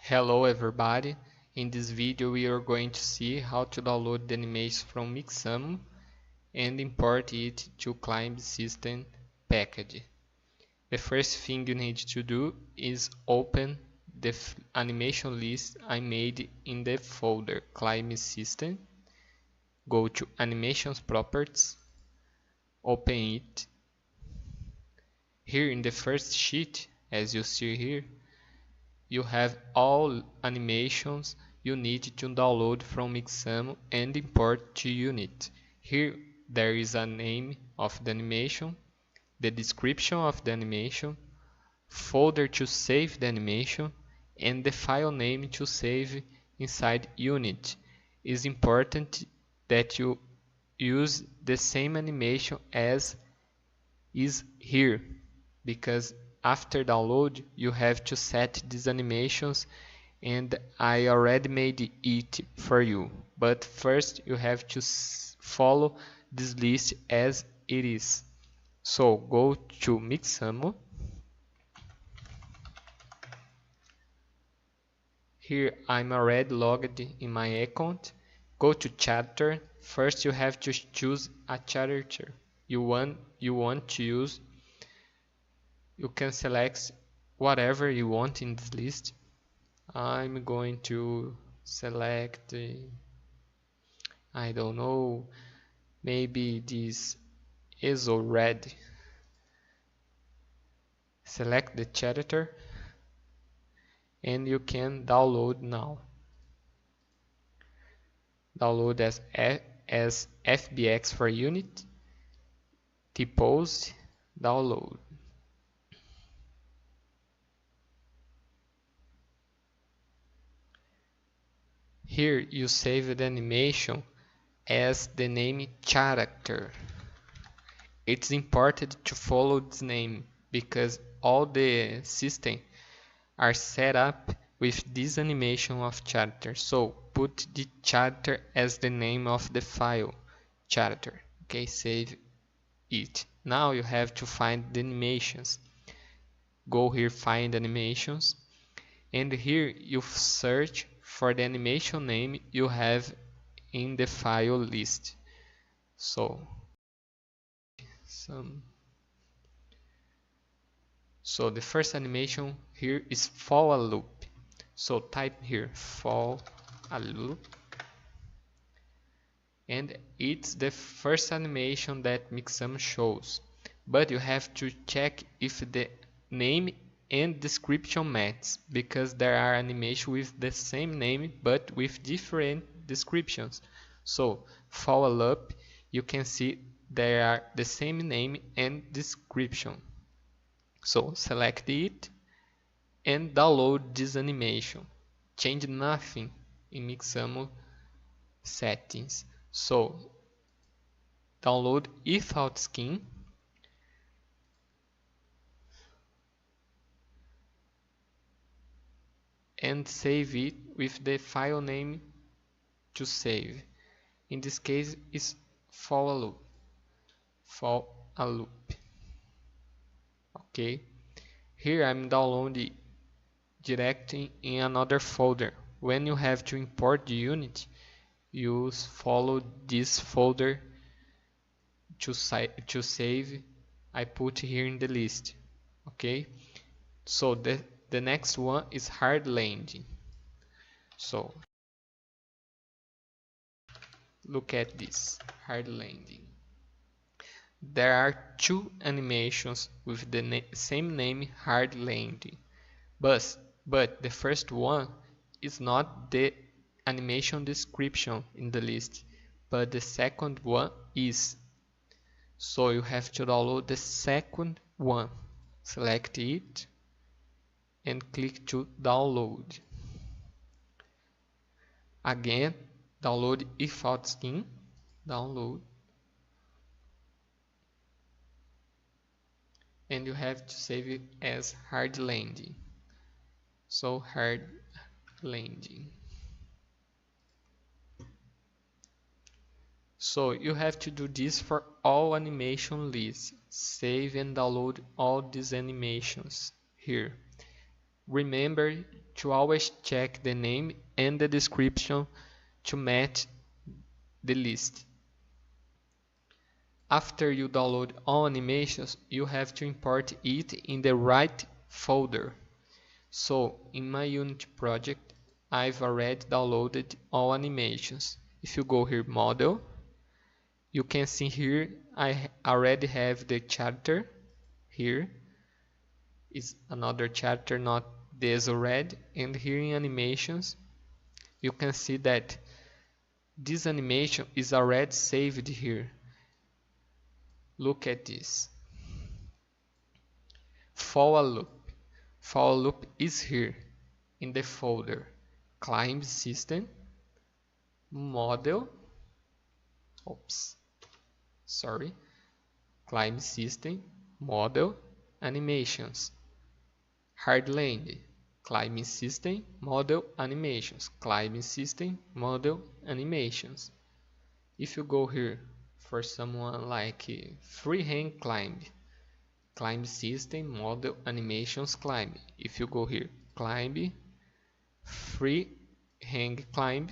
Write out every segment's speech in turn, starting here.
Hello everybody, in this video we are going to see how to download the animation from Mixamo and import it to Climb System package. The first thing you need to do is open the animation list I made in the folder Climb System. Go to Animations Properties, open it. Here in the first sheet, as you see here, you have all animations you need to download from Mixamo and import to Unity. Here there is a name of the animation, the description of the animation, folder to save the animation, and the file name to save inside Unity. It is important that you use the same animation as is here, because after download you have to set these animations, and I already made it for you, but first you have to follow this list as it is. So go to Mixamo. Here I'm already logged in my account. Go to character. First you have to choose a character you want to use. You can select whatever you want in this list. I'm going to select, I don't know, maybe this ISO red. Select the character and you can download now. Download as FBX for unit. T-pose, download. Here you save the animation as the name character. It's important to follow this name because all the systems are set up with this animation of character. So put the character as the name of the file character. Okay, save it. Now you have to find the animations. Go here, find animations, and here you search for the animation name you have in the file list. So the first animation here is for a loop. So type here for a loop, and it's the first animation that Mixamo shows. But you have to check if the name and description match, because there are animations with the same name but with different descriptions. So follow up, you can see they are the same name and description. So select it and download this animation. Change nothing in Mixamo settings. So download without skin. And save it with the file name to save. In this case is for a loop. For a loop. Okay. Here I'm downloading directly in another folder. When you have to import the unit, you follow this folder to save. I put here in the list. Okay. So the next one is hard landing. So look at this hard landing. There are two animations with the same name, hard landing, but the first one is not the animation description in the list, but the second one is. So you have to download the second one. Select it and click to download. Again, download without skin. Download. And you have to save it as hard landing. So hard landing. So you have to do this for all animation lists. Save and download all these animations here. Remember to always check the name and the description to match the list. After you download all animations, you have to import it in the right folder. So in my Unity project, I've already downloaded all animations. If you go here, model, you can see here I already have the character. Here is another character, not this already. And here in animations, you can see that this animation is already saved here. Look at this. For loop. For loop is here in the folder Climb System, Model, Climb System, Model, Animations. Hardland, Climbing System, Model, Animations. Climbing System, Model, Animations. If you go here for someone like freehand climb system, model, animations, climb. If you go here, climb, freehand climb,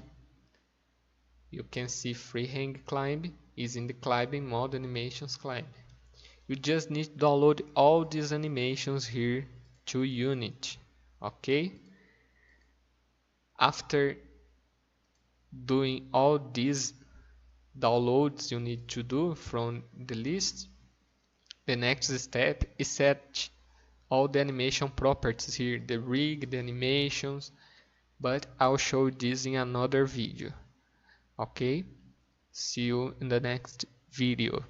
you can see freehand climb is in the climbing mode, animations, climb. You just need to download all these animations here to Unity, okay? After doing all these downloads you need to do from the list, the next step is set all the animation properties here, the rig, the animations, but I'll show this in another video. Okay, see you in the next video.